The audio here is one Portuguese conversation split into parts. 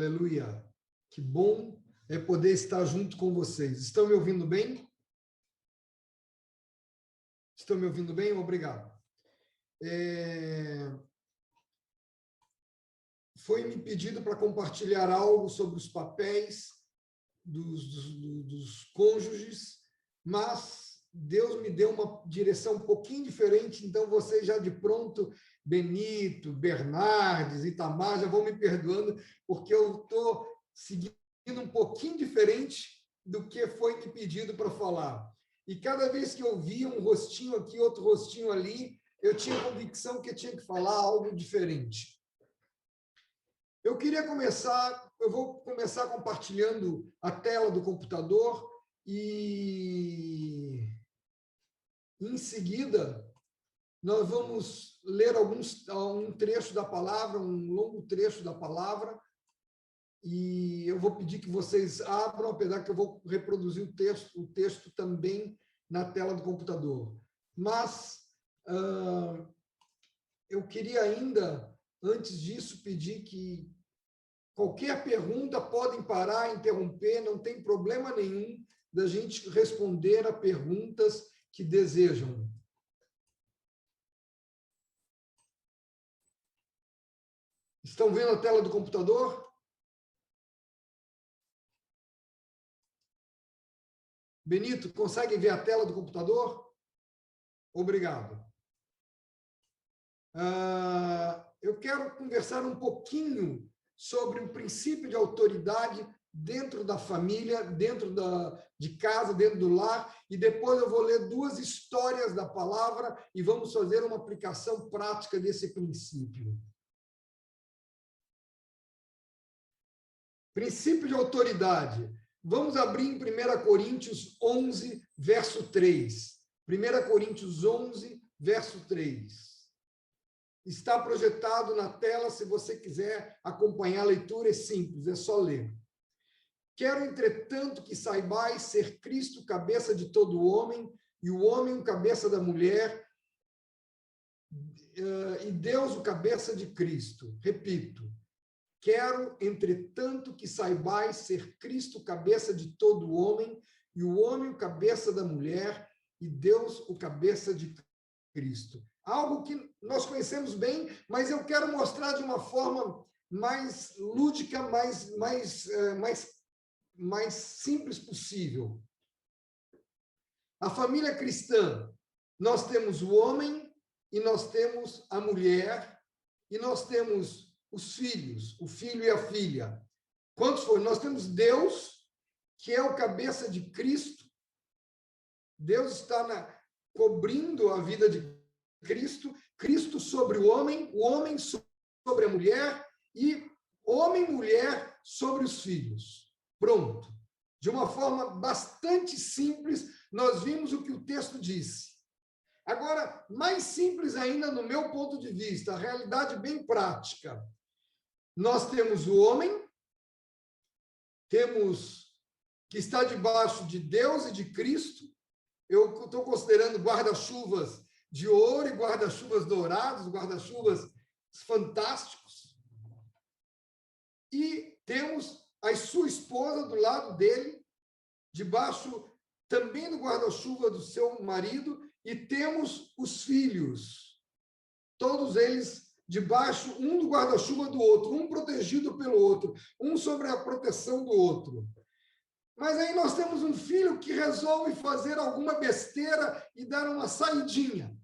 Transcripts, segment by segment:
Aleluia. Que bom é poder estar junto com vocês. Estão me ouvindo bem? Estão me ouvindo bem? Obrigado. Foi me pedido para compartilhar algo sobre os papéis dos cônjuges, mas Deus me deu uma direção um pouquinho diferente, então vocês já de pronto, Benito, Bernardes, Itamar, já vão me perdoando, porque eu estou seguindo um pouquinho diferente do que foi me pedido para falar. E cada vez que eu via um rostinho aqui, outro rostinho ali, eu tinha a convicção que eu tinha que falar algo diferente. Eu vou começar compartilhando a tela do computador e, em seguida, nós vamos ler um trecho da palavra, um longo trecho da palavra, e eu vou pedir que vocês abram, apesar que eu vou reproduzir o texto também na tela do computador. Mas eu queria ainda, antes disso, pedir que qualquer pergunta podem parar, interromper, não tem problema nenhum da gente responder a perguntas que desejam. Estão vendo a tela do computador? Benito, conseguem ver a tela do computador? Obrigado. Eu quero conversar um pouquinho sobre o princípio de autoridade dentro da família, dentro de casa, dentro do lar, e depois eu vou ler duas histórias da palavra e vamos fazer uma aplicação prática desse princípio. Princípio de autoridade. Vamos abrir em 1 Coríntios 11, verso 3. 1 Coríntios 11, verso 3. Está projetado na tela, se você quiser acompanhar a leitura, é simples, é só ler. Quero, entretanto, que saibais ser Cristo cabeça de todo homem, e o homem o cabeça da mulher, e Deus o cabeça de Cristo. Repito, quero, entretanto, que saibais ser Cristo cabeça de todo homem, e o homem o cabeça da mulher, e Deus o cabeça de Cristo. Algo que nós conhecemos bem, mas eu quero mostrar de uma forma mais lúdica, mais simples possível. A família cristã, nós temos o homem e nós temos a mulher e nós temos os filhos, o filho e a filha. Quantos foram? Nós temos Deus, que é o cabeça de Cristo. Deus está cobrindo a vida de Cristo, Cristo sobre o homem sobre a mulher e homem e mulher sobre os filhos. Pronto. De uma forma bastante simples, nós vimos o que o texto disse. Agora, mais simples ainda no meu ponto de vista, a realidade bem prática. Nós temos o homem, temos que está debaixo de Deus e de Cristo. Eu estou considerando guarda-chuvas de ouro e guarda-chuvas dourados, guarda-chuvas fantásticos. E temos a sua esposa do lado dele, debaixo também do guarda-chuva do seu marido, e temos os filhos, todos eles debaixo, um do guarda-chuva do outro, um protegido pelo outro, um sobre a proteção do outro. Mas aí nós temos um filho que resolve fazer alguma besteira e dar uma saidinha.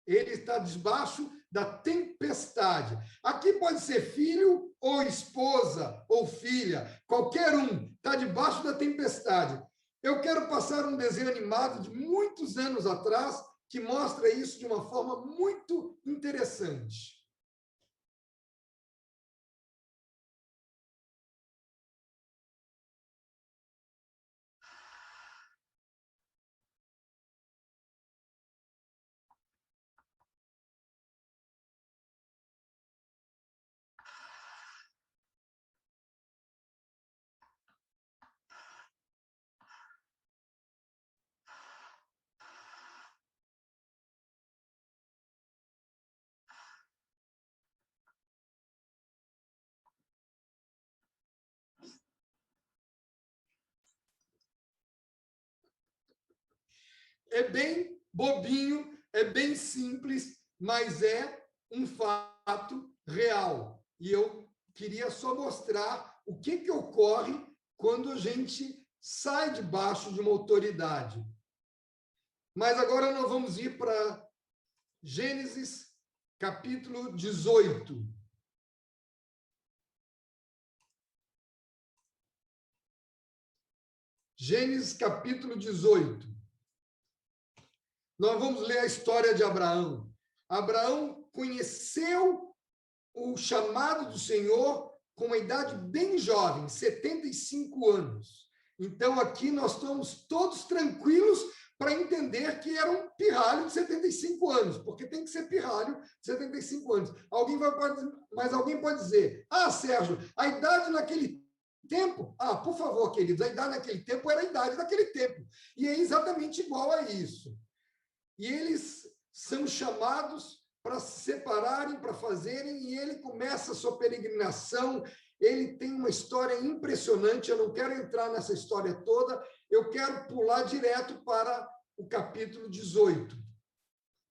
Ele está debaixo da tempestade. Aqui pode ser filho ou esposa ou filha, qualquer um está debaixo da tempestade. Eu quero passar um desenho animado de muitos anos atrás que mostra isso de uma forma muito interessante. É bem bobinho, é bem simples, mas é um fato real. E eu queria só mostrar o que ocorre quando a gente sai debaixo de uma autoridade. Mas agora nós vamos ir para Gênesis, capítulo 18. Gênesis, capítulo 18. Nós vamos ler a história de Abraão. Abraão conheceu o chamado do Senhor com uma idade bem jovem, 75 anos. Então, aqui nós estamos todos tranquilos para entender que era um pirralho de 75 anos, porque tem que ser pirralho de 75 anos. Mas alguém pode dizer, Sérgio, a idade naquele tempo, por favor, queridos, a idade naquele tempo era a idade daquele tempo. E é exatamente igual a isso. E eles são chamados para se separarem, para fazerem, e ele começa a sua peregrinação. Ele tem uma história impressionante, eu não quero entrar nessa história toda, eu quero pular direto para o capítulo 18.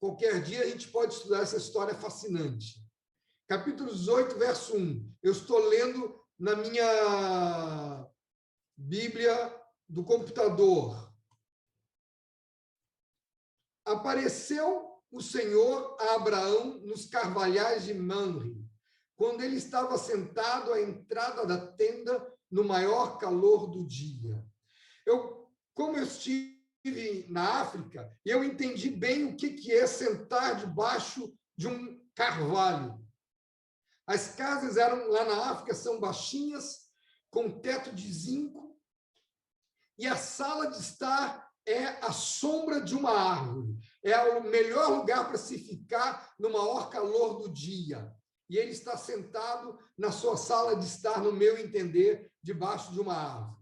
Qualquer dia a gente pode estudar essa história fascinante. Capítulo 18, verso 1. Eu estou lendo na minha Bíblia do computador. Apareceu o Senhor a Abraão nos carvalhais de Mamre, quando ele estava sentado à entrada da tenda no maior calor do dia. Como eu estive na África, eu entendi bem o que é sentar debaixo de um carvalho. As casas lá na África são baixinhas, com teto de zinco, e a sala de estar é a sombra de uma árvore. É o melhor lugar para se ficar no maior calor do dia. E ele está sentado na sua sala de estar, no meu entender, debaixo de uma árvore.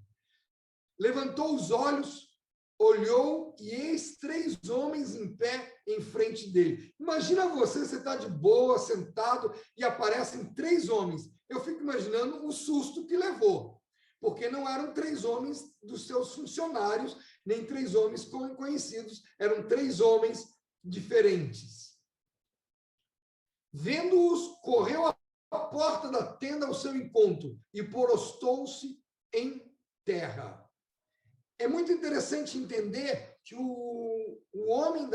Levantou os olhos, olhou, e eis 3 homens em pé em frente dele. Imagina você está de boa, sentado, e aparecem 3 homens. Eu fico imaginando o susto que levou. Porque não eram 3 homens dos seus funcionários, nem 3 homens conhecidos, eram 3 homens diferentes. Vendo-os, correu à porta da tenda ao seu encontro e prostou-se em terra. É muito interessante entender que o homem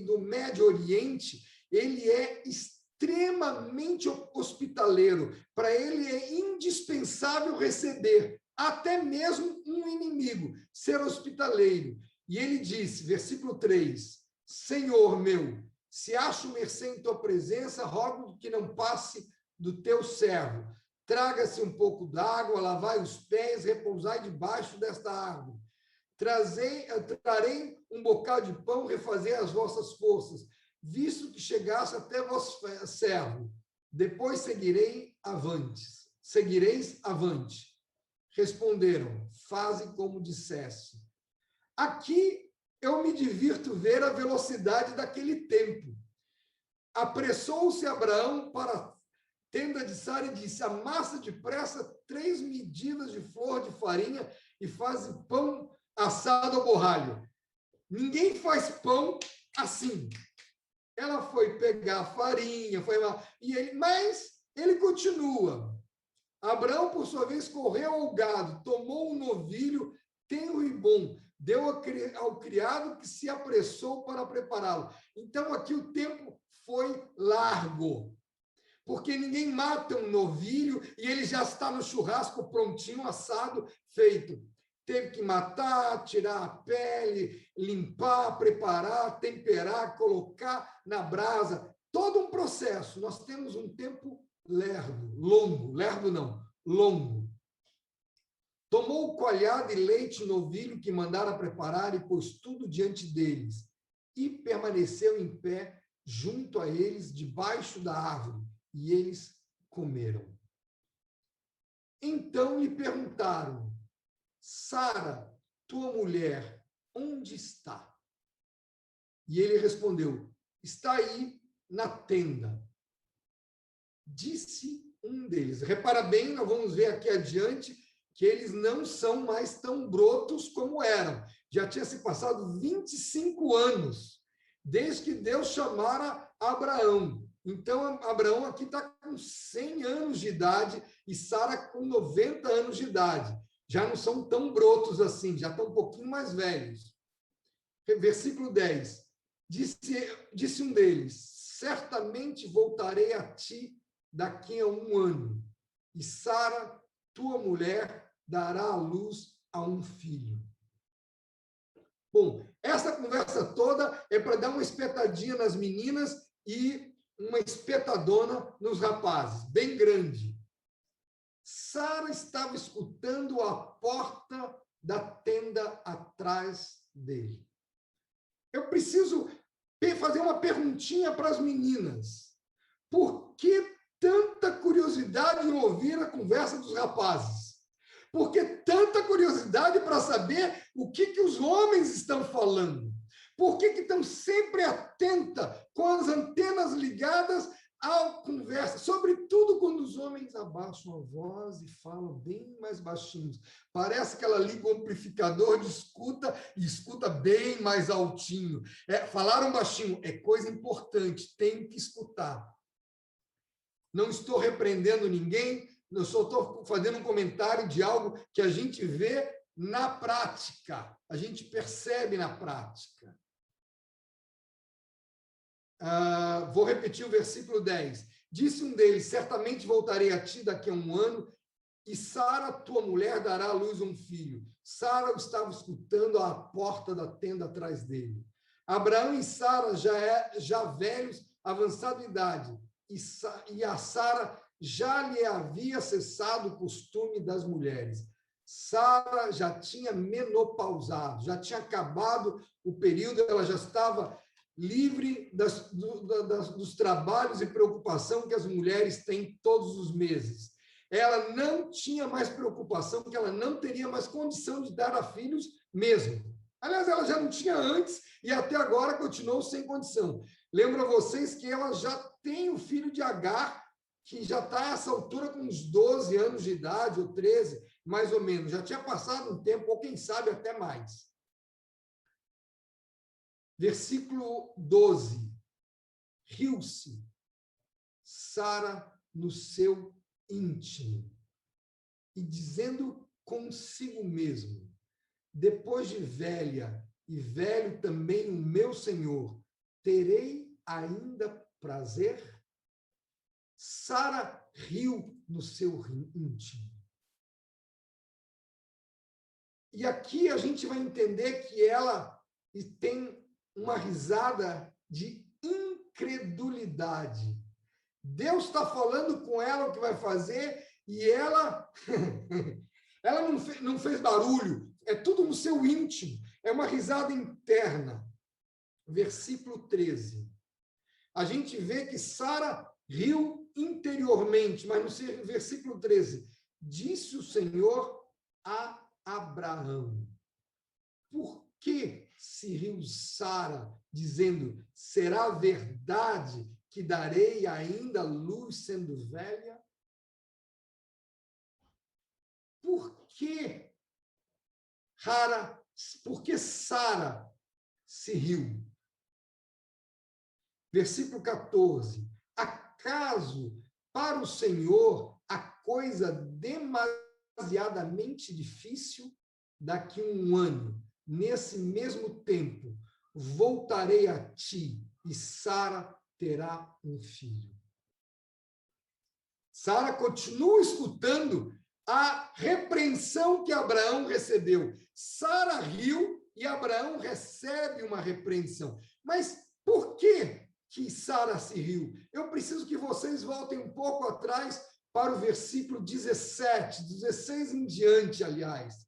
do Médio Oriente, ele é extremamente hospitaleiro. Para ele é indispensável receber até mesmo um inimigo, ser hospitaleiro. E ele disse, versículo 3, Senhor meu, se acho mercê em tua presença, rogo que não passe do teu servo. Traga-se um pouco d'água, lavai os pés, repousai debaixo desta árvore. Trarei um bocado de pão, refazer as vossas forças, visto que chegasse até vosso servo. Depois seguireis avante. Responderam, faze como disseste. Aqui eu me divirto ver a velocidade daquele tempo. Apressou-se Abraão para a tenda de Sara e disse, amassa depressa 3 medidas de flor de farinha e faz pão assado ao borralho. Ninguém faz pão assim. Ela foi pegar a farinha, mas ele continua. Abraão, por sua vez, correu ao gado, tomou um novilho tenro e bom, deu ao criado que se apressou para prepará-lo. Então, aqui o tempo foi largo, porque ninguém mata um novilho e ele já está no churrasco prontinho, assado, feito. Teve que matar, tirar a pele, limpar, preparar, temperar, colocar na brasa. Todo um processo. Nós temos um tempo longo. Tomou o coalhado e leite novilho que mandara preparar e pôs tudo diante deles. E permaneceu em pé junto a eles, debaixo da árvore. E eles comeram. Então lhe perguntaram, Sara, tua mulher, onde está? E ele respondeu, está aí na tenda. Disse um deles. Repara bem, nós vamos ver aqui adiante que eles não são mais tão brotos como eram. Já tinha se passado 25 anos, desde que Deus chamara Abraão. Então, Abraão aqui está com 100 anos de idade e Sara com 90 anos de idade. Já não são tão brotos assim, já estão um pouquinho mais velhos. Versículo 10. Disse um deles: certamente voltarei a ti daqui a 1 ano, e Sara, tua mulher, dará à luz a um filho. Bom, essa conversa toda é para dar uma espetadinha nas meninas e uma espetadona nos rapazes, bem grande. Sara estava escutando a porta da tenda atrás dele. Eu preciso fazer uma perguntinha para as meninas. Por que tanta curiosidade em ouvir a conversa dos rapazes? Por que tanta curiosidade para saber o que os homens estão falando? Por que estão sempre atenta, com as antenas ligadas à conversa? Sobretudo quando os homens abaixam a voz e falam bem mais baixinhos. Parece que ela liga o amplificador de escuta e escuta bem mais altinho. Falaram baixinho, é coisa importante, tem que escutar. Não estou repreendendo ninguém, eu só estou fazendo um comentário de algo que a gente vê na prática, a gente percebe na prática. Vou repetir o versículo 10. Disse um deles: certamente voltarei a ti daqui a 1 ano, e Sara, tua mulher, dará à luz um filho. Sara estava escutando à porta da tenda atrás dele. Abraão e Sara já velhos, avançada idade, e a Sara já lhe havia cessado o costume das mulheres. Sara já tinha menopausado, já tinha acabado o período, ela já estava livre dos trabalhos e preocupação que as mulheres têm todos os meses. Ela não tinha mais preocupação, porque ela não teria mais condição de dar a filhos mesmo. Aliás, ela já não tinha antes e até agora continuou sem condição. Lembro a vocês que ela já tem o filho de Agar, que já está a essa altura com uns 12 anos de idade, ou 13, mais ou menos. Já tinha passado um tempo, ou quem sabe até mais. Versículo 12. Riu-se Sara no seu íntimo, e dizendo consigo mesmo: depois de velha, e velho também o meu senhor, terei ainda prazer? Sara riu no seu íntimo. E aqui a gente vai entender que ela tem uma risada de incredulidade. Deus está falando com ela o que vai fazer e ela ela não fez barulho. É tudo no seu íntimo. É uma risada interna. Versículo 13. A gente vê que Sara riu interiormente, mas no versículo 13, disse o Senhor a Abraão: por que se riu Sara, dizendo: será verdade que darei ainda luz sendo velha? Por que Sara se riu? Versículo 14. Acaso para o Senhor a coisa demasiadamente difícil? Daqui a 1 ano, nesse mesmo tempo, voltarei a ti e Sara terá um filho. Sara continua escutando a repreensão que Abraão recebeu. Sara riu e Abraão recebe uma repreensão. Mas por que Sara se riu? Eu preciso que vocês voltem um pouco atrás para o versículo 17, 16 em diante, aliás.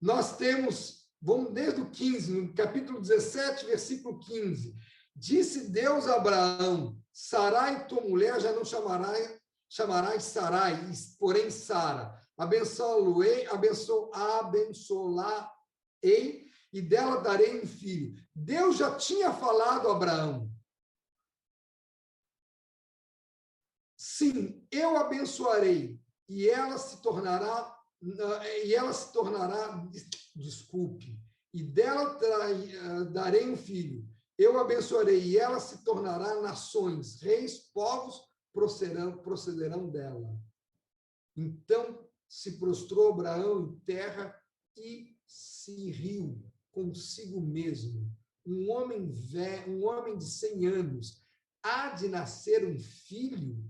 Nós temos, vamos desde o 15, no capítulo 17, versículo 15. Disse Deus a Abraão: Sarai, tua mulher, já não chamarás Sarai, porém Sara. Abençoá-lo-ei, abençoá-ei, e dela darei um filho. Deus já tinha falado a Abraão: sim, eu abençoarei, e ela se tornará, desculpe, e dela darei um filho. Eu abençoarei, e ela se tornará nações, reis, povos procederão dela. Então se prostrou Abraão em terra e se riu consigo mesmo. Um homem de 100 anos, há de nascer um filho?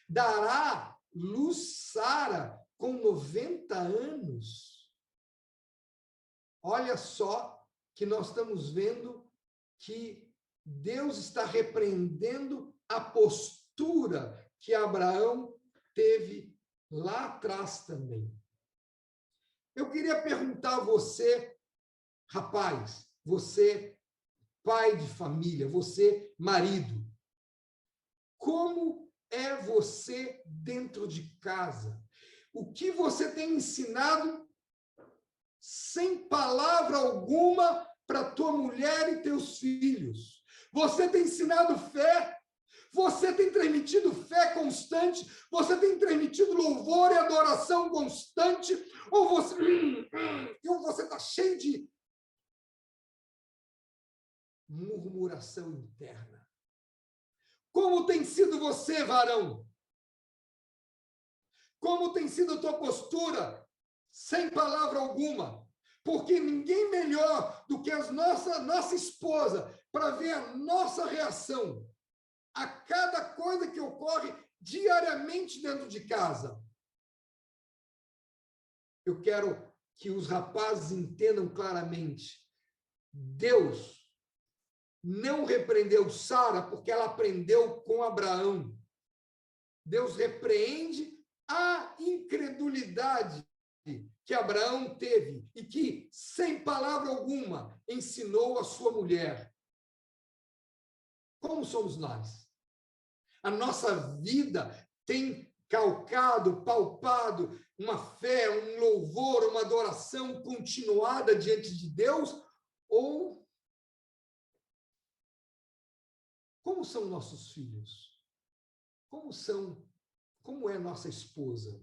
Dará luz Sara com 90 anos? Olha só que nós estamos vendo que Deus está repreendendo a postura que Abraão teve lá atrás também. Eu queria perguntar a você, rapaz, você pai de família, você marido, como é você dentro de casa? O que você tem ensinado sem palavra alguma para tua mulher e teus filhos? Você tem ensinado fé? Você tem transmitido fé constante? Você tem transmitido louvor e adoração constante? Ou você está cheio de murmuração interna? Como tem sido você, varão? Como tem sido a tua postura? Sem palavra alguma. Porque ninguém melhor do que a nossa esposa para ver a nossa reação a cada coisa que ocorre diariamente dentro de casa. Eu quero que os rapazes entendam claramente. Deus não repreendeu Sara porque ela aprendeu com Abraão. Deus repreende a incredulidade que Abraão teve e que, sem palavra alguma, ensinou a sua mulher. Como somos nós? A nossa vida tem calcado, palpado uma fé, um louvor, uma adoração continuada diante de Deus? Ou como são nossos filhos? Como é nossa esposa?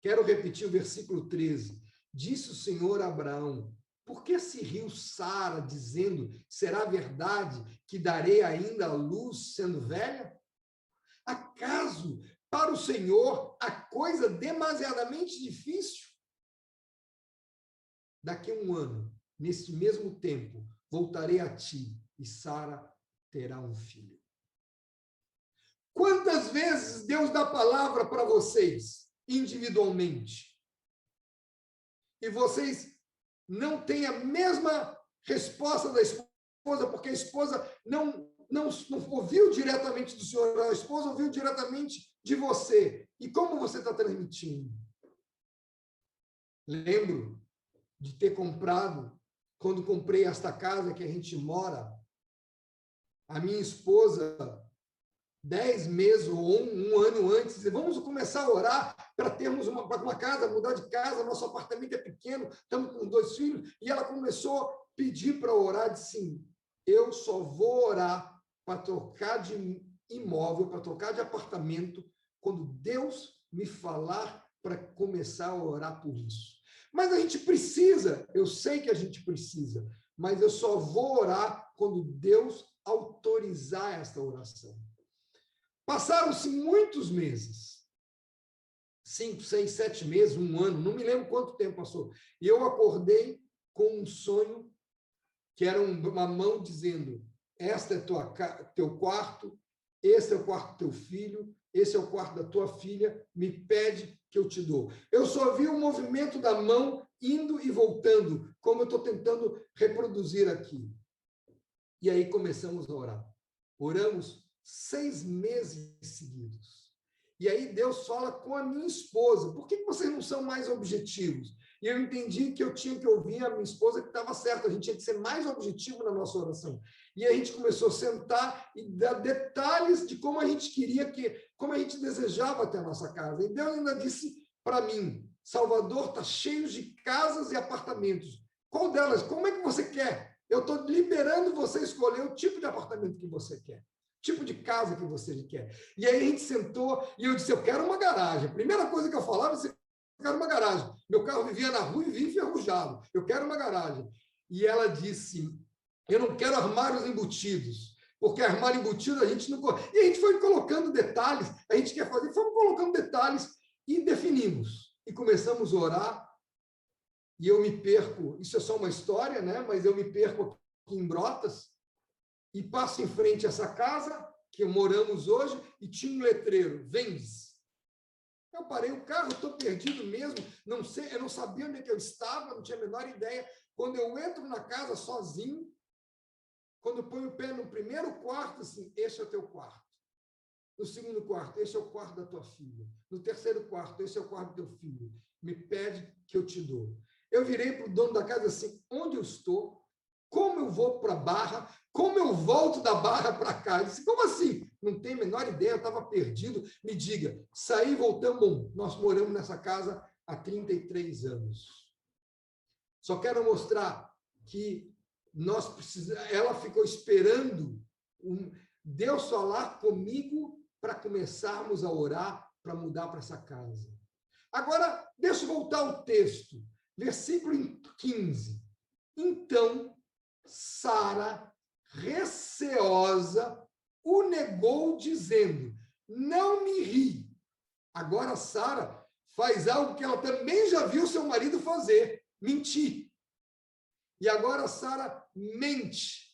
Quero repetir o versículo 13. Disse o Senhor a Abraão: por que se riu Sara, dizendo, será verdade que darei ainda a luz sendo velha? Acaso para o Senhor a coisa demasiadamente difícil? Daqui a um ano, neste mesmo tempo, voltarei a ti e Sara terá um filho. Quantas vezes Deus dá palavra para vocês, individualmente, e vocês não têm a mesma resposta da esposa, porque a esposa não ouviu diretamente do Senhor, a esposa ouviu diretamente de você. E como você está transmitindo? Lembro de ter comprado, quando comprei esta casa que a gente mora, a minha esposa, 10 meses ou um ano antes, disse, vamos começar a orar para termos uma casa, mudar de casa, nosso apartamento é pequeno, estamos com 2 filhos, e ela começou a pedir para orar, disse assim, eu só vou orar para trocar de imóvel, para trocar de apartamento, quando Deus me falar para começar a orar por isso. Mas a gente precisa, eu sei que a gente precisa, mas eu só vou orar quando Deus autorizar esta oração. Passaram-se muitos meses, 5, 6, 7 meses, 1 ano, não me lembro quanto tempo passou. E eu acordei com um sonho que era uma mão dizendo, este é teu quarto, esse é o quarto do teu filho, esse é o quarto da tua filha, me pede que eu te dou. Eu só vi o movimento da mão indo e voltando, como eu estou tentando reproduzir aqui. E aí começamos a orar. Oramos 6 meses seguidos. E aí Deus fala com a minha esposa, por que vocês não são mais objetivos? E eu entendi que eu tinha que ouvir a minha esposa que estava certo, a gente tinha que ser mais objetivo na nossa oração. E a gente começou a sentar e dar detalhes de como a gente queria, como a gente desejava ter a nossa casa. E Deus ainda disse para mim, Salvador está cheio de casas e apartamentos. Qual delas? Como é que você quer? Eu estou liberando você escolher o tipo de apartamento que você quer. Tipo de casa que você quer. E aí a gente sentou e eu disse, eu quero uma garagem. A primeira coisa que eu falava, você quero uma garagem. Meu carro vivia na rua e vivia enferrujado. Eu quero uma garagem. E ela disse, eu não quero armários embutidos, porque armário embutido a gente não... E a gente foi colocando detalhes, a gente quer fazer, fomos colocando detalhes e definimos. E começamos a orar, e eu me perco, isso é só uma história, né? Mas eu me perco aqui em Brotas, e passo em frente a essa casa, que moramos hoje, e tinha um letreiro, vende-se. Eu parei o carro, estou perdido mesmo, não sei, eu não sabia onde é que eu estava, não tinha a menor ideia. Quando eu entro na casa sozinho, quando eu ponho o pé no primeiro quarto, assim, este é o teu quarto. No segundo quarto, esse é o quarto da tua filha. No terceiro quarto, esse é o quarto do teu filho. Me pede que eu te dou. Eu virei para o dono da casa assim, onde eu estou? Como eu vou para a Barra? Como eu volto da Barra para cá? Eu disse, como assim? Não tenho a menor ideia, eu estava perdido. Me diga, saí e voltamos. Bom, nós moramos nessa casa há 33 anos. Só quero mostrar que ela ficou esperando Deus falar comigo para começarmos a orar para mudar para essa casa. Agora, deixa eu voltar ao texto, versículo 15. Então, Sara, receosa, o negou, dizendo, não me ri. Agora, Sara faz algo que ela também já viu seu marido fazer, mentir. E agora Sara mente.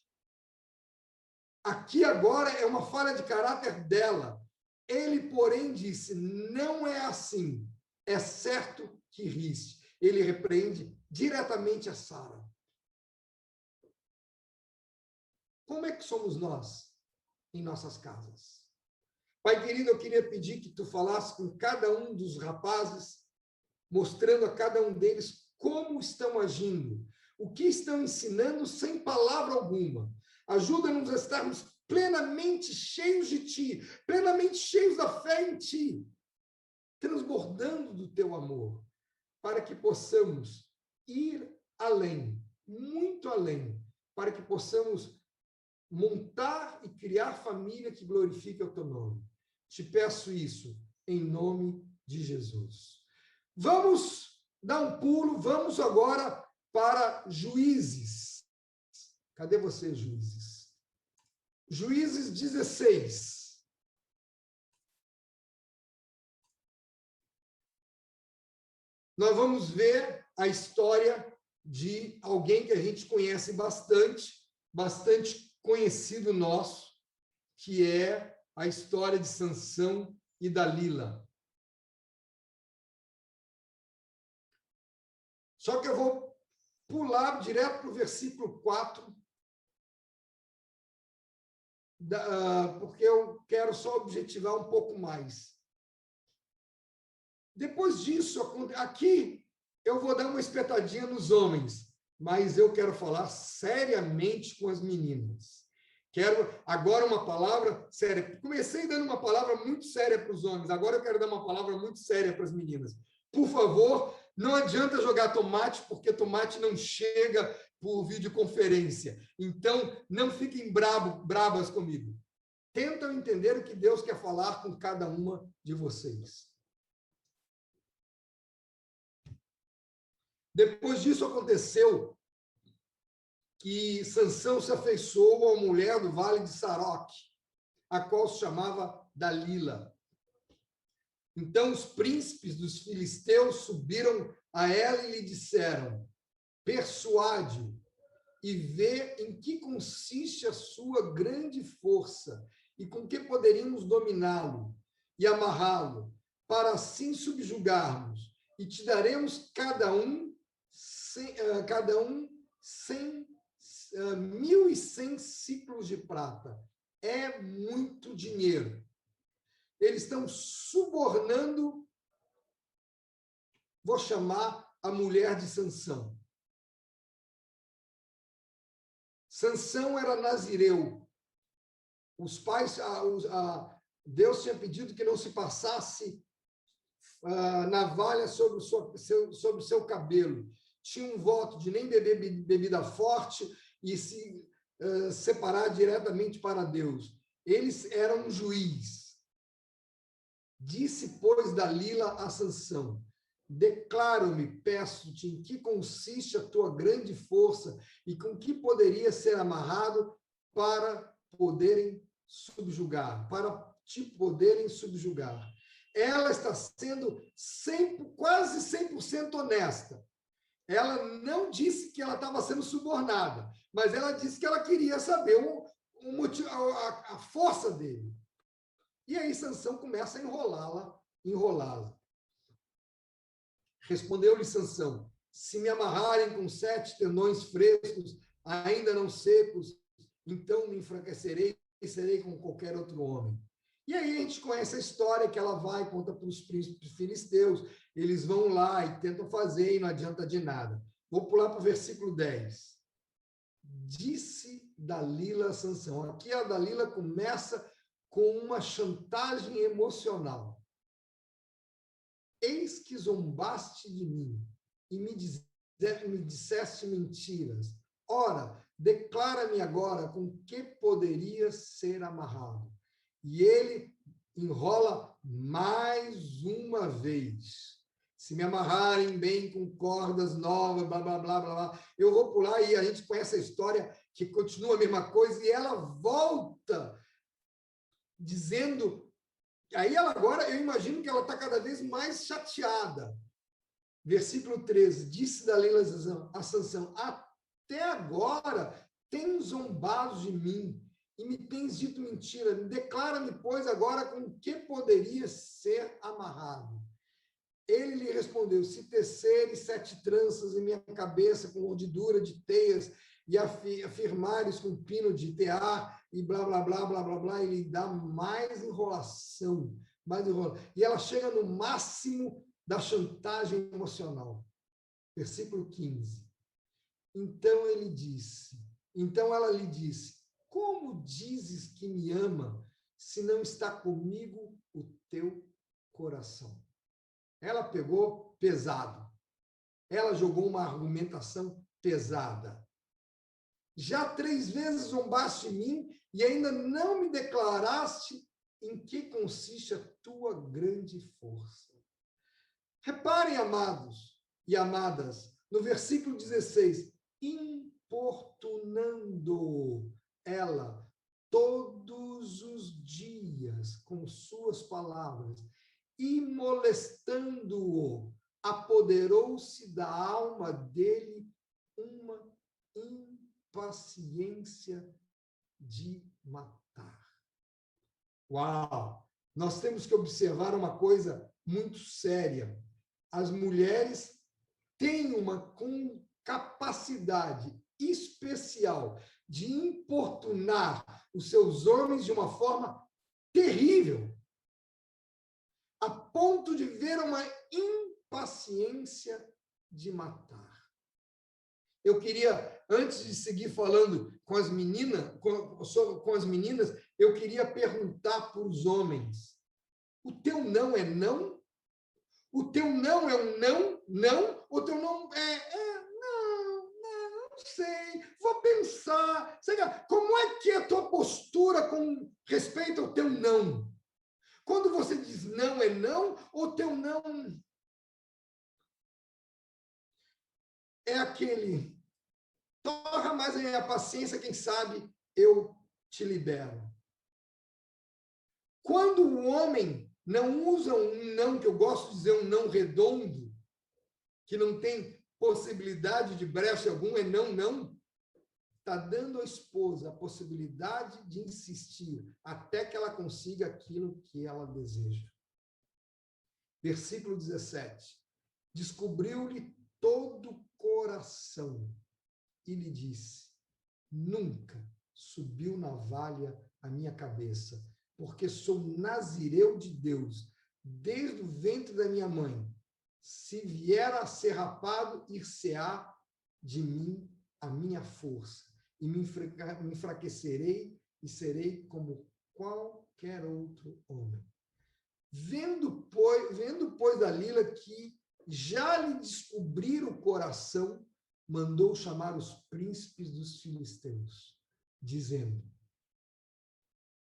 Aqui agora é uma falha de caráter dela. Ele, porém, disse, não é assim. É certo que riste. Ele repreende diretamente a Sara. Como é que somos nós em nossas casas? Pai querido, eu queria pedir que tu falasse com cada um dos rapazes, mostrando a cada um deles como estão agindo, o que estão ensinando sem palavra alguma. Ajuda-nos a estarmos plenamente cheios de ti, plenamente cheios da fé em ti, transbordando do teu amor, para que possamos ir além, muito além, para que possamos montar e criar família que glorifique o teu nome. Te peço isso em nome de Jesus. Vamos dar um pulo, vamos agora para Juízes. Cadê você, Juízes? Juízes 16. Nós vamos ver a história de alguém que a gente conhece bastante conhecido nosso, que é a história de Sansão e Dalila. Só que eu vou pular direto para o versículo 4, porque eu quero só objetivar um pouco mais. Depois disso, aqui eu vou dar uma espetadinha nos homens, mas eu quero falar seriamente com as meninas. Quero agora uma palavra séria. Comecei dando uma palavra muito séria para os homens, agora eu quero dar uma palavra muito séria para as meninas. Por favor, não adianta jogar tomate, porque tomate não chega por videoconferência. Então, não fiquem bravas comigo. Tentam entender o que Deus quer falar com cada uma de vocês. Depois disso aconteceu que Sansão se afeiçoou à mulher do vale de Saroque, a qual se chamava Dalila. Então os príncipes dos filisteus subiram a ela e lhe disseram, persuade-o e vê em que consiste a sua grande força e com que poderíamos dominá-lo e amarrá-lo, para assim subjugarmos, e te daremos cada um 1.100 ciclos de prata. É muito dinheiro. Eles estão subornando, vou chamar a mulher de Sansão. Sansão era nazireu. Os pais, Deus tinha pedido que não se passasse navalha sobre o seu cabelo. Tinha um voto de nem beber bebida forte e se separar diretamente para Deus. Eles eram um juiz. Disse, pois, Dalila a Sansão, declaro-me, peço-te, em que consiste a tua grande força e com que poderia ser amarrado para poderem subjugar, para te poderem subjugar. Ela está sendo quase 100% honesta. Ela não disse que ela estava sendo subornada, mas ela disse que ela queria saber o motivo, a força dele. E aí Sansão começa a enrolá-la. Respondeu-lhe Sansão: se me amarrarem com 7 tendões frescos, ainda não secos, então me enfraquecerei e serei como qualquer outro homem. E aí a gente conhece a história que ela vai e conta para os príncipes filisteus, eles vão lá e tentam fazer e não adianta de nada. Vou pular para o versículo 10. Disse Dalila a Sansão. Aqui a Dalila começa com uma chantagem emocional. Eis que zombaste de mim e me disseste mentiras. Ora, declara-me agora com que poderia ser amarrado. E ele enrola mais uma vez. Se me amarrarem bem com cordas novas, blá, blá, blá, blá, blá. Eu vou pular e a gente conhece a história que continua a mesma coisa e ela volta dizendo... Aí ela agora, eu imagino que ela está cada vez mais chateada. Versículo 13, disse Dalila a Sansão, até agora tens zombado de mim e me tens dito mentira. Declara-me, pois, agora com que poderia ser amarrado. Ele lhe respondeu, se teceres 7 tranças em minha cabeça com mordidura de teias e afirmares com pino de tear e blá, blá, blá, blá, blá, blá, ele dá mais enrolação. E ela chega no máximo da chantagem emocional. Versículo 15. Então ela lhe disse, como dizes que me ama, se não está comigo o teu coração? Ela pegou pesado. Ela jogou uma argumentação pesada. Já 3 vezes zombaste de mim e ainda não me declaraste em que consiste a tua grande força. Reparem, amados e amadas, no versículo 16, importunando ela todos os dias com suas palavras e molestando-o, apoderou-se da alma dele uma impaciência de matar. Uau! Nós temos que observar uma coisa muito séria. As mulheres têm uma capacidade especial de importunar os seus homens de uma forma terrível, a ponto de ver uma impaciência de matar. Eu queria, antes de seguir falando com as meninas, eu queria perguntar para os homens: o teu não é não? O teu não é um não? Não? O teu não não sei, vou pensar. Como é que é a tua postura com respeito ao teu não? Quando você diz não é não, o teu não é aquele, torra mais a minha paciência, quem sabe eu te libero. Quando o homem não usa um não, que eu gosto de dizer um não redondo, que não tem possibilidade de brecha alguma, é não, não, está dando à esposa a possibilidade de insistir até que ela consiga aquilo que ela deseja. Versículo 17. Descobriu-lhe todo o coração e lhe disse, nunca subiu navalha a minha cabeça, porque sou nazireu de Deus, desde o ventre da minha mãe. Se vier a ser rapado, ir-se-á de mim a minha força, e me enfraquecerei e serei como qualquer outro homem. Vendo, pois, Dalila que já lhe descobriram o coração, mandou chamar os príncipes dos filisteus, dizendo,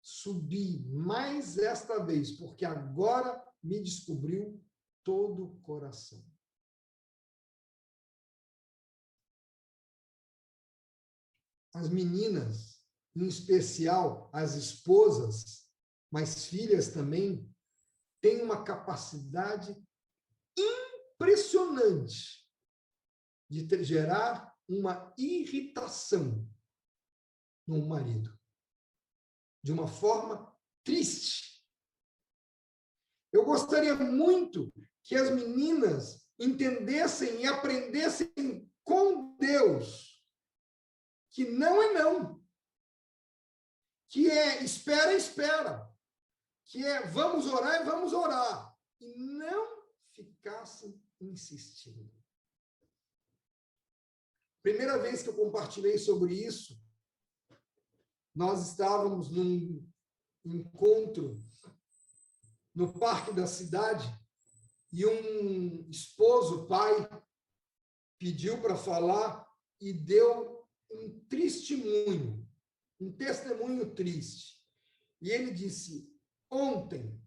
subi mais esta vez, porque agora me descobriu todo o coração. As meninas, em especial as esposas, mas filhas também, têm uma capacidade impressionante de gerar uma irritação no marido, de uma forma triste. Eu gostaria muito que as meninas entendessem e aprendessem com Deus que não é não, que é espera, espera, que é vamos orar e vamos orar, e não ficassem insistindo. Primeira vez que eu compartilhei sobre isso, nós estávamos num encontro no parque da cidade e um esposo, pai, pediu para falar e deu um testemunho triste. E ele disse: ontem,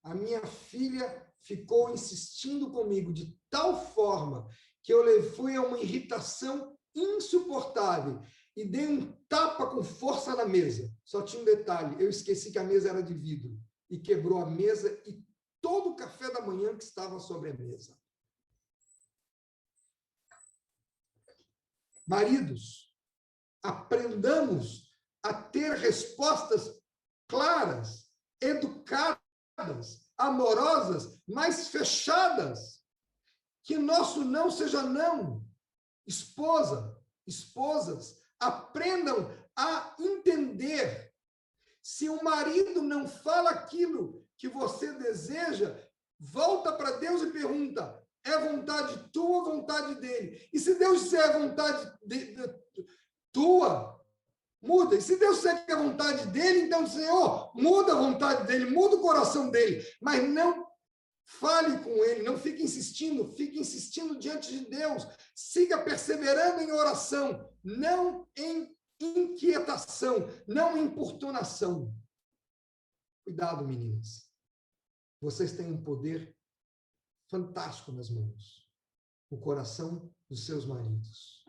a minha filha ficou insistindo comigo de tal forma que eu fui a uma irritação insuportável e dei um tapa com força na mesa. Só tinha um detalhe, eu esqueci que a mesa era de vidro e quebrou a mesa e todo o café da manhã que estava sobre a mesa. Maridos, aprendamos a ter respostas claras, educadas, amorosas, mas fechadas. Que nosso não seja não. Esposas, aprendam a entender. Se o marido não fala aquilo que você deseja, volta para Deus e pergunta: é vontade tua ou vontade dele? E se Deus disser vontade tua, muda. E se Deus disser que é vontade dele, então, Senhor, muda a vontade dele, muda o coração dele. Mas não fale com ele, não fique insistindo diante de Deus. Siga perseverando em oração, não em inquietação, não em importunação. Cuidado, meninas. Vocês têm um poder fantástico nas mãos. O coração dos seus maridos.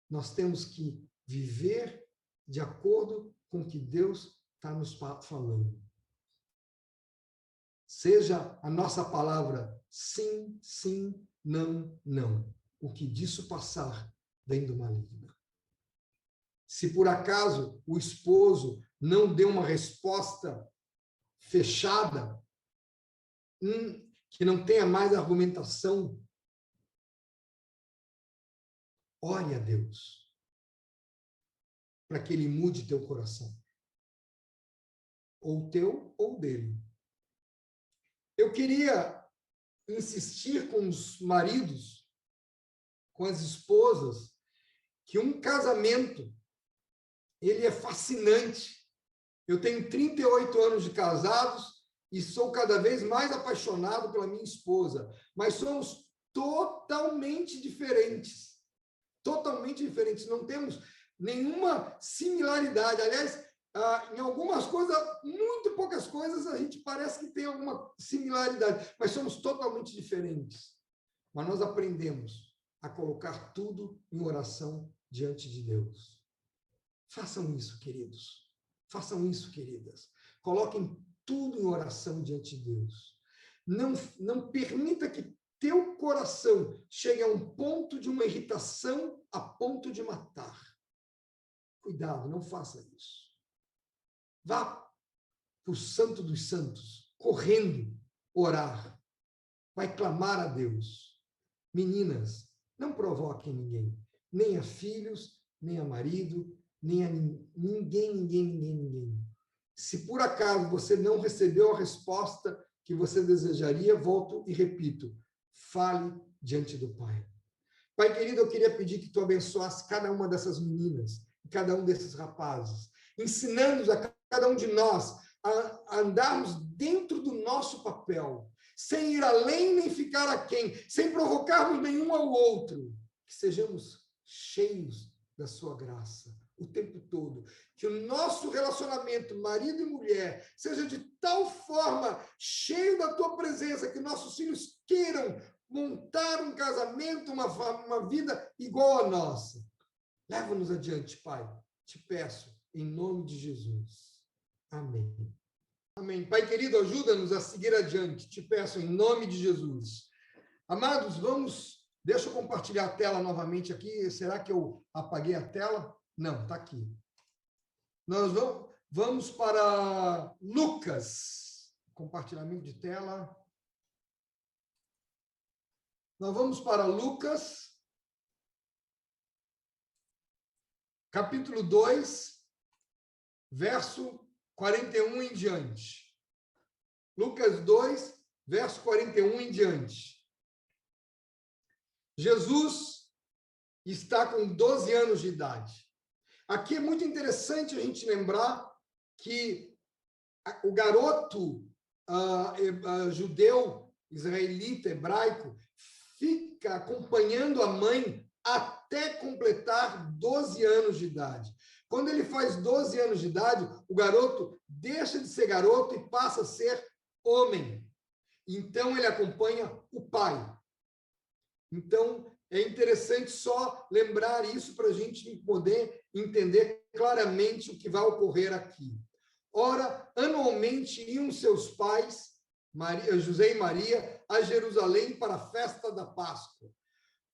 Nós temos que viver de acordo com o que Deus está nos falando. Seja a nossa palavra sim, sim, não, não. O que disso passar vem do maligno. Se por acaso o esposo não deu uma resposta fechada, que não tenha mais argumentação, ore a Deus para que Ele mude teu coração. Ou teu ou dele. Eu queria insistir com os maridos, com as esposas, que um casamento, ele é fascinante. Eu tenho 38 anos de casados e sou cada vez mais apaixonado pela minha esposa, mas somos totalmente diferentes. Totalmente diferentes. Não temos nenhuma similaridade. Aliás, em algumas coisas, muito poucas coisas, a gente parece que tem alguma similaridade, mas somos totalmente diferentes. Mas nós aprendemos a colocar tudo em oração diante de Deus. Façam isso, queridos. Façam isso, queridas. Coloquem tudo em oração diante de Deus. Não permita que teu coração chegue a um ponto de uma irritação a ponto de matar. Cuidado, não faça isso. Vá para o Santo dos Santos, correndo, orar. Vai clamar a Deus. Meninas, não provoquem ninguém. Nem a filhos, nem a marido, nem a ninguém. Se por acaso você não recebeu a resposta que você desejaria, volto e repito, fale diante do Pai. Pai querido, eu queria pedir que tu abençoasse cada uma dessas meninas, cada um desses rapazes, ensinando-nos a cada um de nós a andarmos dentro do nosso papel, sem ir além nem ficar aquém, sem provocarmos nenhum ao outro, que sejamos cheios da sua graça, o tempo todo. Que o nosso relacionamento, marido e mulher, seja de tal forma cheio da tua presença, que nossos filhos queiram montar um casamento, uma vida igual à nossa. Leva-nos adiante, Pai. Te peço, em nome de Jesus. Amém. Amém. Pai querido, ajuda-nos a seguir adiante. Te peço, em nome de Jesus. Amados, vamos... Deixa eu compartilhar a tela novamente aqui. Será que eu apaguei a tela? Não, está aqui. Nós vamos para Lucas. Compartilhamento de tela. Nós vamos para Lucas, capítulo 2, verso 41 em diante. Lucas 2, verso 41 em diante. Jesus está com 12 anos de idade. Aqui é muito interessante a gente lembrar que o garoto judeu, israelita, hebraico, fica acompanhando a mãe até completar 12 anos de idade. Quando ele faz 12 anos de idade, o garoto deixa de ser garoto e passa a ser homem. Então, ele acompanha o pai. Então, é interessante só lembrar isso para a gente poder entender claramente o que vai ocorrer aqui. Ora, anualmente iam seus pais, José e Maria, a Jerusalém para a festa da Páscoa.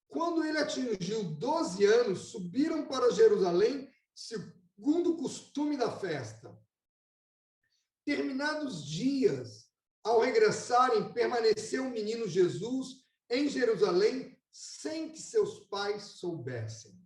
Quando ele atingiu 12 anos, subiram para Jerusalém, segundo o costume da festa. Terminados dias, ao regressarem, permaneceu o menino Jesus em Jerusalém, sem que seus pais soubessem.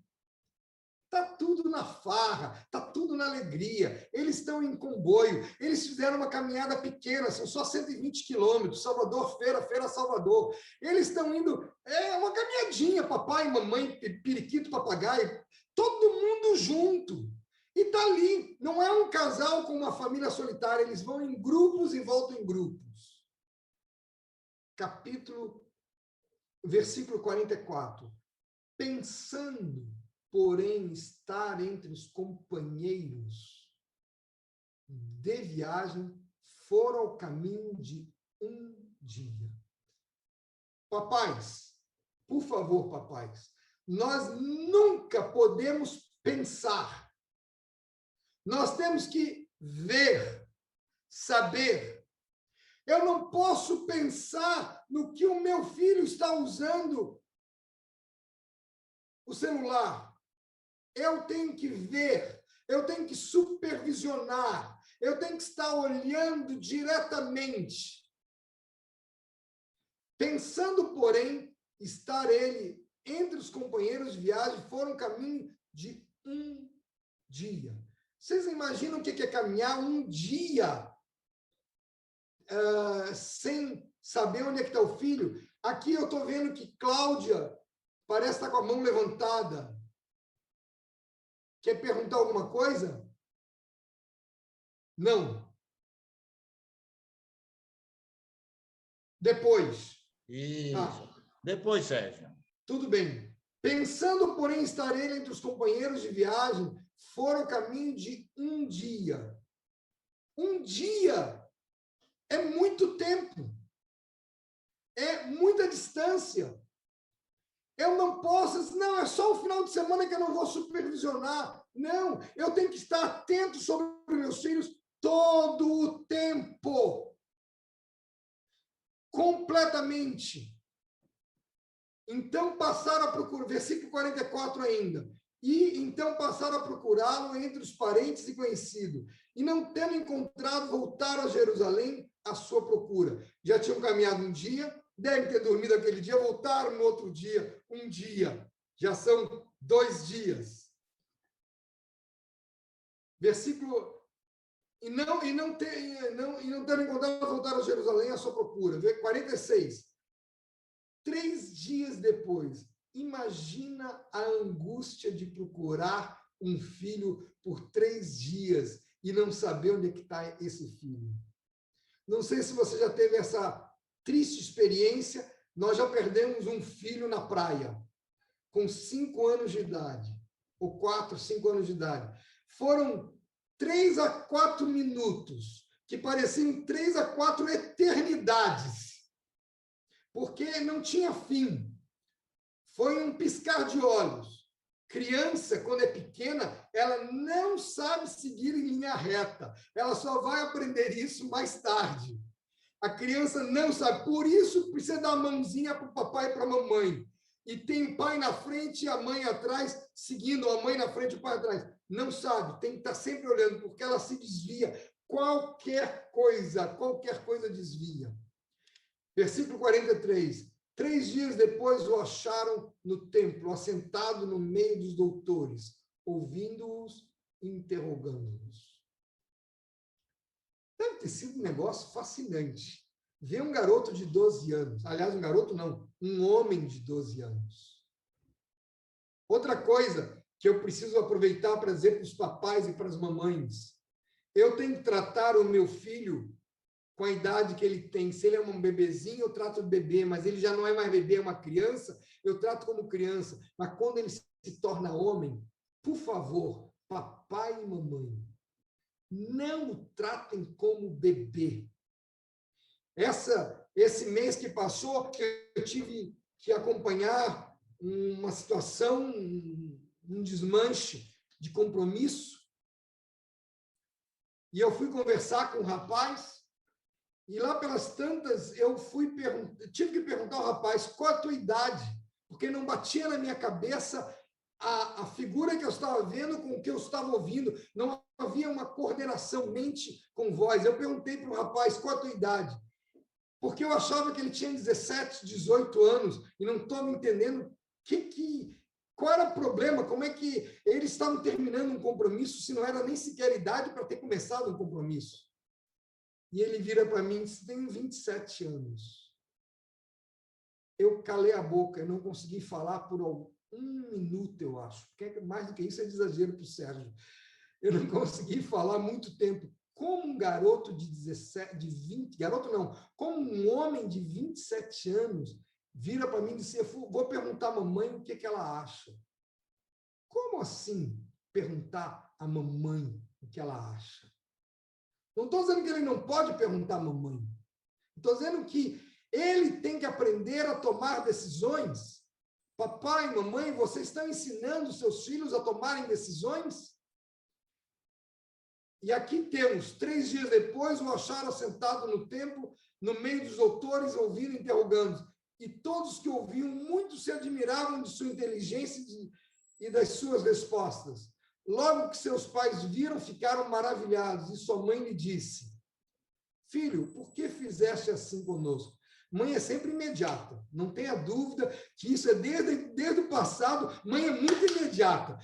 Está tudo na farra, está tudo na alegria. Eles estão em comboio, eles fizeram uma caminhada pequena, são só 120 quilômetros, Salvador, Feira, Salvador. Eles estão indo, é uma caminhadinha, papai, mamãe, periquito, papagaio, todo mundo junto. E está ali, não é um casal com uma família solitária, eles vão em grupos e voltam em grupos. Versículo 44. Pensando, porém, estar entre os companheiros de viagem, foram ao caminho de um dia. Papais, por favor, papais, nós nunca podemos pensar. Nós temos que ver, saber. Eu não posso pensar no que o meu filho está usando o celular. Eu tenho que ver, eu tenho que supervisionar, eu tenho que estar olhando diretamente. Pensando, porém, estar ele entre os companheiros de viagem, foram um caminho de um dia. Vocês imaginam o que é caminhar um dia sem saber onde é que está o filho? Aqui eu estou vendo que Cláudia parece estar com a mão levantada. Quer perguntar alguma coisa? Não. Depois. Isso. Depois, Sérgio. Tudo bem. Pensando, porém, estar ele entre os companheiros de viagem, foram o caminho de um dia. Um dia é muito tempo. É muita distância. Eu não posso, não, é só o final de semana que eu não vou supervisionar. Não, eu tenho que estar atento sobre meus filhos todo o tempo. Completamente. Então passaram a procurar, versículo 44 ainda. E então passaram a procurá-lo entre os parentes e conhecidos. E não tendo encontrado, voltaram a Jerusalém à sua procura. Já tinham caminhado um dia, devem ter dormido aquele dia, voltaram no outro dia, um dia. Já são 2 dias. Versículo... E não tendo encontrado, voltaram a Jerusalém à sua procura. 46. 3 dias depois, imagina a angústia de procurar um filho por 3 dias e não saber onde é que está esse filho. Não sei se você já teve essa triste experiência. Nós já perdemos um filho na praia, com 5 anos de idade. ou 4, 5 anos de idade. Foram 3 a 4 minutos, que pareciam 3 a 4 eternidades, porque não tinha fim. Foi um piscar de olhos. Criança, quando é pequena, ela não sabe seguir em linha reta. Ela só vai aprender isso mais tarde. A criança não sabe. Por isso, precisa dar a mãozinha para o papai e para a mamãe. E tem o pai na frente e a mãe atrás, seguindo a mãe na frente e o pai atrás. Não sabe, tem que estar sempre olhando, porque ela se desvia. Qualquer coisa desvia. Versículo 43. 3 dias depois o acharam no templo, assentado no meio dos doutores, ouvindo-os e interrogando-os. Deve ter sido um negócio fascinante. Ver um garoto de 12 anos. Aliás, um garoto não, um homem de 12 anos. Outra coisa que eu preciso aproveitar para dizer para os papais e para as mamães. Eu tenho que tratar o meu filho com a idade que ele tem. Se ele é um bebezinho, eu trato de bebê, mas ele já não é mais bebê, é uma criança, eu trato como criança. Mas quando ele se torna homem, por favor, papai e mamãe, não o tratem como bebê. Esse mês que passou, eu tive que acompanhar uma situação, um desmanche de compromisso, e eu fui conversar com o rapaz. E lá pelas tantas, tive que perguntar ao rapaz qual a tua idade, porque não batia na minha cabeça a figura que eu estava vendo com o que eu estava ouvindo, não havia uma coordenação mente com voz. Eu perguntei para o rapaz qual a tua idade, porque eu achava que ele tinha 17, 18 anos, e não estou me entendendo qual era o problema, como é que eles estavam terminando um compromisso se não era nem sequer idade para ter começado um compromisso. E ele vira para mim e diz, tenho 27 anos. Eu calei a boca, eu não consegui falar por um minuto, eu acho. Porque mais do que isso é de exagero para o Sérgio. Eu não consegui falar muito tempo. Como um garoto de 20, garoto não, como um homem de 27 anos vira para mim e diz, vou perguntar à mamãe o que ela acha. Como assim perguntar à mamãe o que ela acha? Não estou dizendo que ele não pode perguntar à mamãe. Estou dizendo que ele tem que aprender a tomar decisões. Papai e mamãe, vocês estão ensinando seus filhos a tomarem decisões? E aqui temos, 3 dias depois, o acharam sentado no templo, no meio dos doutores, ouvindo e interrogando. E todos que ouviam, muito se admiravam de sua inteligência e das suas respostas. Logo que seus pais viram, ficaram maravilhados, e sua mãe lhe disse, filho, por que fizeste assim conosco? Mãe é sempre imediata, não tenha dúvida que isso é desde o passado, mãe é muito imediata.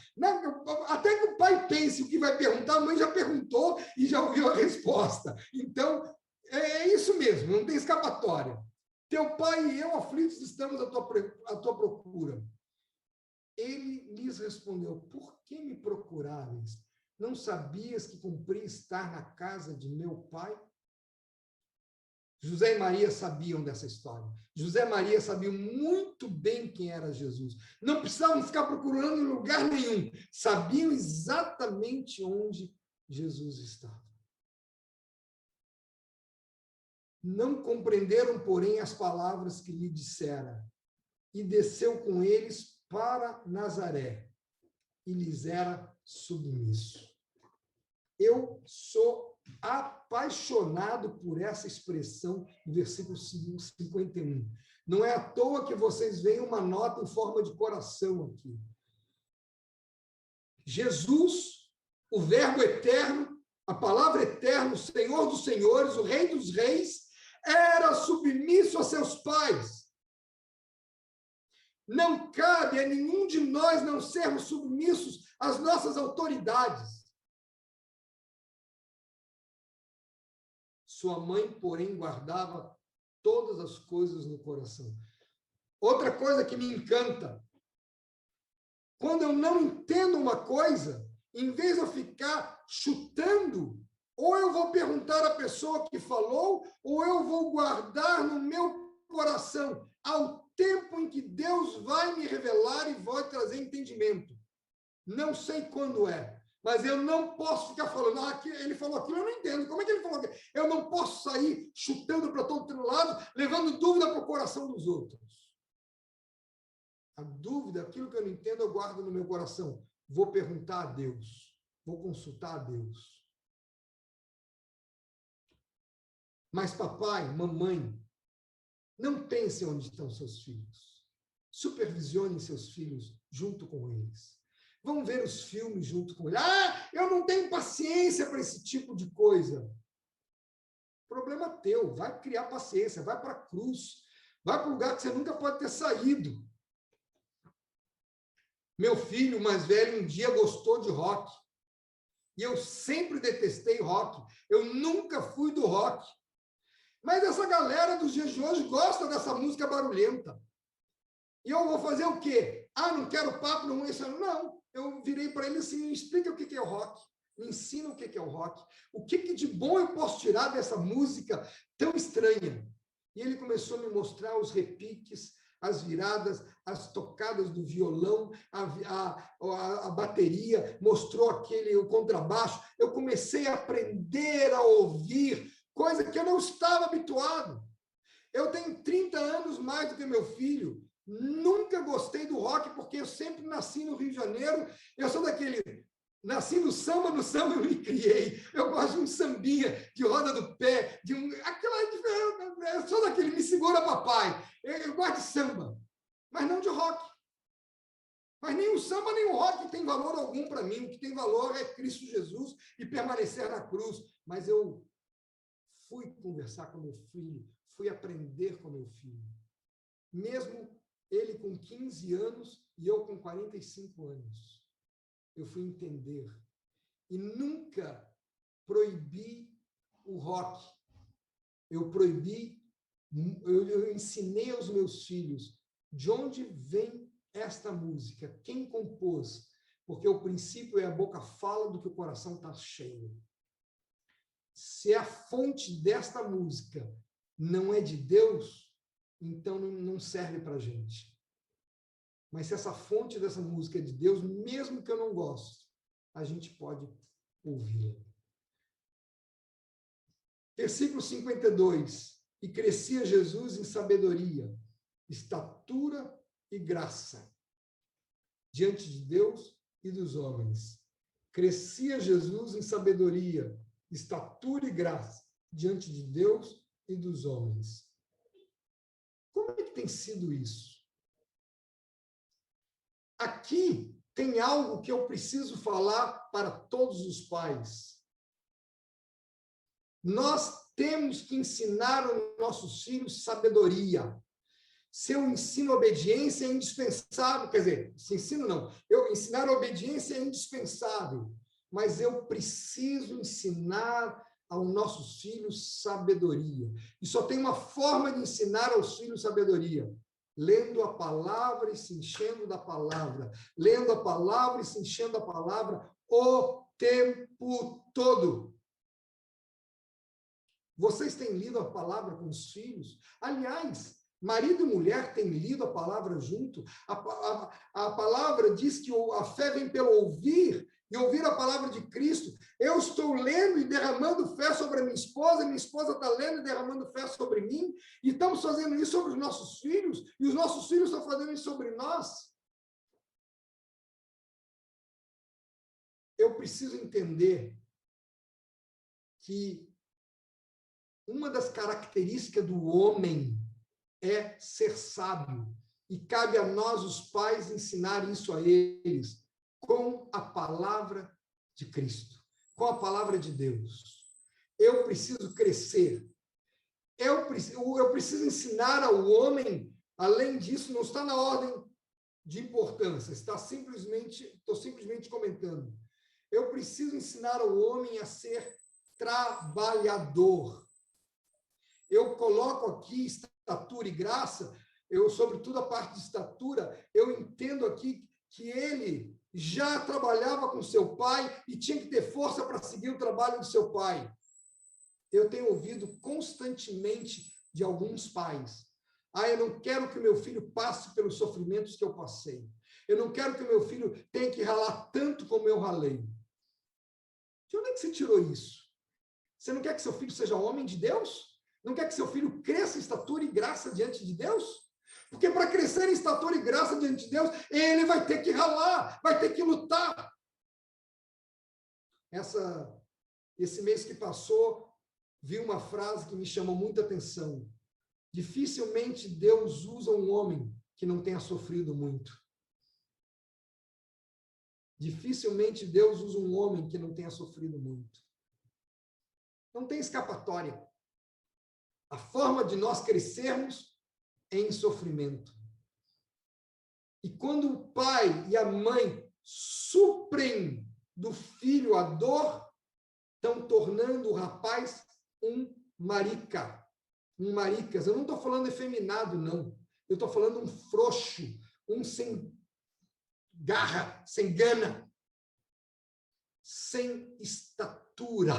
Até que o pai pense o que vai perguntar, a mãe já perguntou e já ouviu a resposta. Então, é isso mesmo, não tem escapatória. Teu pai e eu, aflitos, estamos à tua procura. Ele lhes respondeu, por que me procuráveis? Não sabias que cumpria estar na casa de meu pai? José e Maria sabiam dessa história. José e Maria sabiam muito bem quem era Jesus. Não precisavam ficar procurando em lugar nenhum. Sabiam exatamente onde Jesus estava. Não compreenderam, porém, as palavras que lhe dissera. E desceu com eles para Nazaré, e lhes era submisso. Eu sou apaixonado por essa expressão no versículo 51. Não é à toa que vocês veem uma nota em forma de coração aqui. Jesus, o Verbo eterno, a palavra eterna, o Senhor dos senhores, o Rei dos reis, era submisso a seus pais. Não cabe a nenhum de nós não sermos submissos às nossas autoridades. Sua mãe, porém, guardava todas as coisas no coração. Outra coisa que me encanta, quando eu não entendo uma coisa, em vez de eu ficar chutando, ou eu vou perguntar à pessoa que falou, ou eu vou guardar no meu coração, ao tempo em que Deus vai me revelar e vai trazer entendimento. Não sei quando é. Mas eu não posso ficar falando, ele falou aquilo, eu não entendo. Como é que ele falou aquilo? Eu não posso sair chutando para todo lado, levando dúvida para o coração dos outros. A dúvida, aquilo que eu não entendo, eu guardo no meu coração. Vou perguntar a Deus. Vou consultar a Deus. Mas papai, mamãe, não pensem onde estão seus filhos. Supervisionem seus filhos junto com eles. Vão ver os filmes junto com eles. Eu não tenho paciência para esse tipo de coisa. Problema teu. Vai criar paciência. Vai para a cruz. Vai para um lugar que você nunca pode ter saído. Meu filho mais velho um dia gostou de rock. E eu sempre detestei rock. Eu nunca fui do rock. Mas essa galera dos dias de hoje gosta dessa música barulhenta. E eu vou fazer o quê? Não quero papo, não. Não. Eu virei para ele assim, me explica o que é o rock. Me ensina o que é o rock. O que de bom eu posso tirar dessa música tão estranha? E ele começou a me mostrar os repiques, as viradas, as tocadas do violão, a bateria, mostrou o contrabaixo. Eu comecei a aprender a ouvir, coisa que eu não estava habituado. Eu tenho 30 anos mais do que meu filho. Nunca gostei do rock, porque eu sempre nasci no Rio de Janeiro. Eu sou daquele... Nasci no samba eu me criei. Eu gosto de um sambinha, de roda do pé, eu sou daquele, me segura papai. Eu gosto de samba, mas não de rock. Mas nem o samba, nem o rock tem valor algum para mim. O que tem valor é Cristo Jesus e permanecer na cruz. Mas eu fui conversar com meu filho, fui aprender com meu filho. Mesmo ele com 15 anos e eu com 45 anos. Eu fui entender. E nunca proibi o rock. Eu ensinei aos meus filhos de onde vem esta música, quem compôs, porque o princípio é a boca fala do que o coração está cheio. Se a fonte desta música não é de Deus, então não serve para a gente. Mas se essa fonte dessa música é de Deus, mesmo que eu não goste, a gente pode ouvi-la. Versículo 52. E crescia Jesus em sabedoria, estatura e graça diante de Deus e dos homens. Crescia Jesus em sabedoria, estatura e graça diante de Deus e dos homens. Como é que tem sido isso? Aqui tem algo que eu preciso falar para todos os pais. Nós temos que ensinar aos nossos filhos sabedoria. Se eu ensino obediência, é indispensável. Quer dizer, se ensino não. Ensinar a obediência é indispensável. Mas eu preciso ensinar aos nossos filhos sabedoria. E só tem uma forma de ensinar aos filhos sabedoria. Lendo a palavra e se enchendo da palavra. Lendo a palavra e se enchendo da palavra o tempo todo. Vocês têm lido a palavra com os filhos? Aliás, marido e mulher têm lido a palavra junto. A palavra diz que a fé vem pelo ouvir, e ouvir a palavra de Cristo. Eu estou lendo e derramando fé sobre a minha esposa está lendo e derramando fé sobre mim, e estamos fazendo isso sobre os nossos filhos, e os nossos filhos estão fazendo isso sobre nós. Eu preciso entender que uma das características do homem é ser sábio, e cabe a nós, os pais, ensinar isso a eles com a palavra de Cristo, com a palavra de Deus. Eu preciso crescer. Eu preciso ensinar ao homem, além disso, não está na ordem de importância, estou simplesmente comentando. Eu preciso ensinar ao homem a ser trabalhador. Eu coloco aqui estatura e graça, sobretudo a parte de estatura, eu entendo aqui que ele já trabalhava com seu pai e tinha que ter força para seguir o trabalho do seu pai. Eu tenho ouvido constantemente de alguns pais: eu não quero que meu filho passe pelos sofrimentos que eu passei. Eu não quero que o meu filho tenha que ralar tanto como eu ralei. De onde é que você tirou isso? Você não quer que seu filho seja homem de Deus? Não quer que seu filho cresça em estatura e graça diante de Deus? Porque para crescer em estatura e graça diante de Deus, ele vai ter que ralar, vai ter que lutar. Esse mês que passou, vi uma frase que me chamou muita atenção. Dificilmente Deus usa um homem que não tenha sofrido muito. Dificilmente Deus usa um homem que não tenha sofrido muito. Não tem escapatória. A forma de nós crescermos é em sofrimento. E quando o pai e a mãe suprem do filho a dor, estão tornando o rapaz um marica. Um maricas. Eu não estou falando efeminado, não. Eu estou falando um frouxo, um sem garra, sem gana, sem estatura.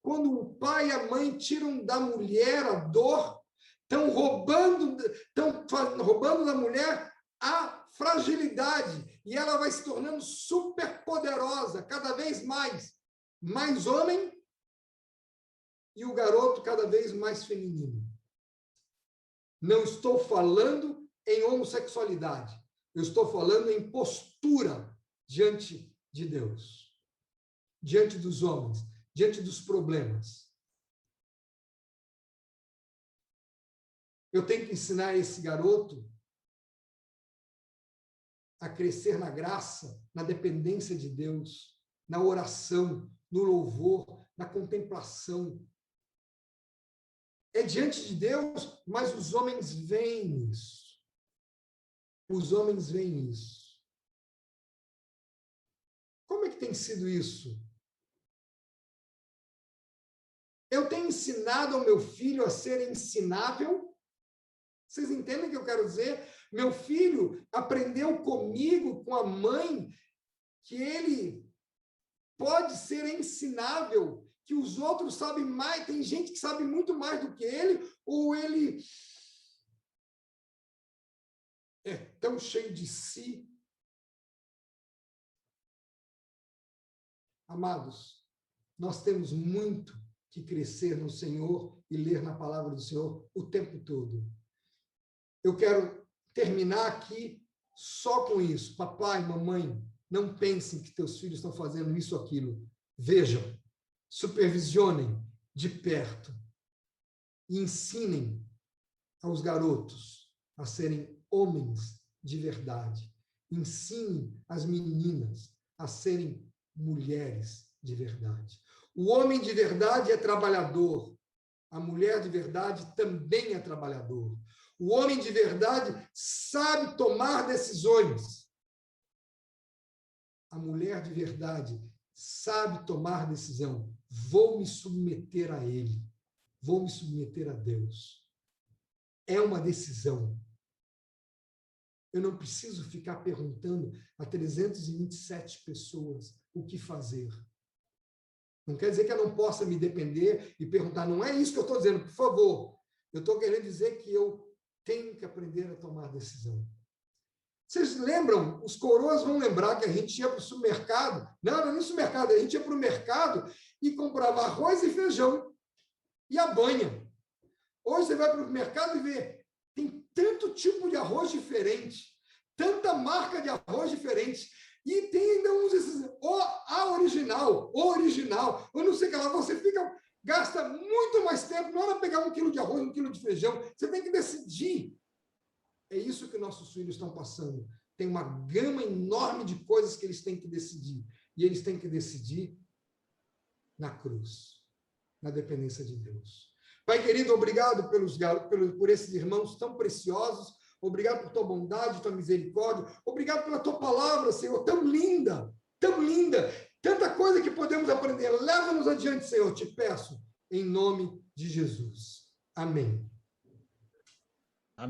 Quando o pai e a mãe tiram da mulher a dor, estão roubando da mulher a fragilidade, e ela vai se tornando super poderosa, cada vez mais homem, e o garoto cada vez mais feminino. Não estou falando em homossexualidade, eu estou falando em postura diante de Deus, diante dos homens, diante dos problemas. Eu tenho que ensinar esse garoto a crescer na graça, na dependência de Deus, na oração, no louvor, na contemplação. É diante de Deus, mas os homens veem isso. Os homens veem isso. Como é que tem sido isso? Eu tenho ensinado ao meu filho a ser ensinável? Vocês entendem o que eu quero dizer? Meu filho aprendeu comigo, com a mãe, que ele pode ser ensinável, que os outros sabem mais, tem gente que sabe muito mais do que ele, ou ele é tão cheio de si. Amados, nós temos muito que crescer no Senhor e ler na palavra do Senhor o tempo todo. Eu quero terminar aqui só com isso. Papai, mamãe, não pensem que teus filhos estão fazendo isso ou aquilo. Vejam, supervisionem de perto e ensinem aos garotos a serem homens de verdade. Ensinem as meninas a serem mulheres de verdade. O homem de verdade é trabalhador. A mulher de verdade também é trabalhador. O homem de verdade sabe tomar decisões. A mulher de verdade sabe tomar decisão. Vou me submeter a ele. Vou me submeter a Deus. É uma decisão. Eu não preciso ficar perguntando a 327 pessoas o que fazer. Não quer dizer que eu não possa me depender e perguntar. Não é isso que eu estou dizendo, por favor. Eu estou querendo dizer que eu tenho que aprender a tomar decisão. Vocês lembram? Os coroas vão lembrar que a gente ia para o supermercado. Não era nem supermercado, a gente ia para o mercado e comprava arroz e feijão e a banha. Hoje você vai para o mercado e vê, tem tanto tipo de arroz diferente, tanta marca de arroz diferente, e tem ainda uns esses, a original, eu não sei o que lá, você gasta muito mais tempo, não é pegar 1 quilo de arroz, 1 quilo de feijão, você tem que decidir. É isso que nossos filhos estão passando. Tem uma gama enorme de coisas que eles têm que decidir, e eles têm que decidir na cruz, na dependência de Deus. Pai querido, obrigado por esses irmãos tão preciosos, obrigado por tua bondade, tua misericórdia, obrigado pela tua palavra, Senhor, tão linda, tanta coisa que podemos aprender. Leva-nos adiante, Senhor, te peço, em nome de Jesus. Amém.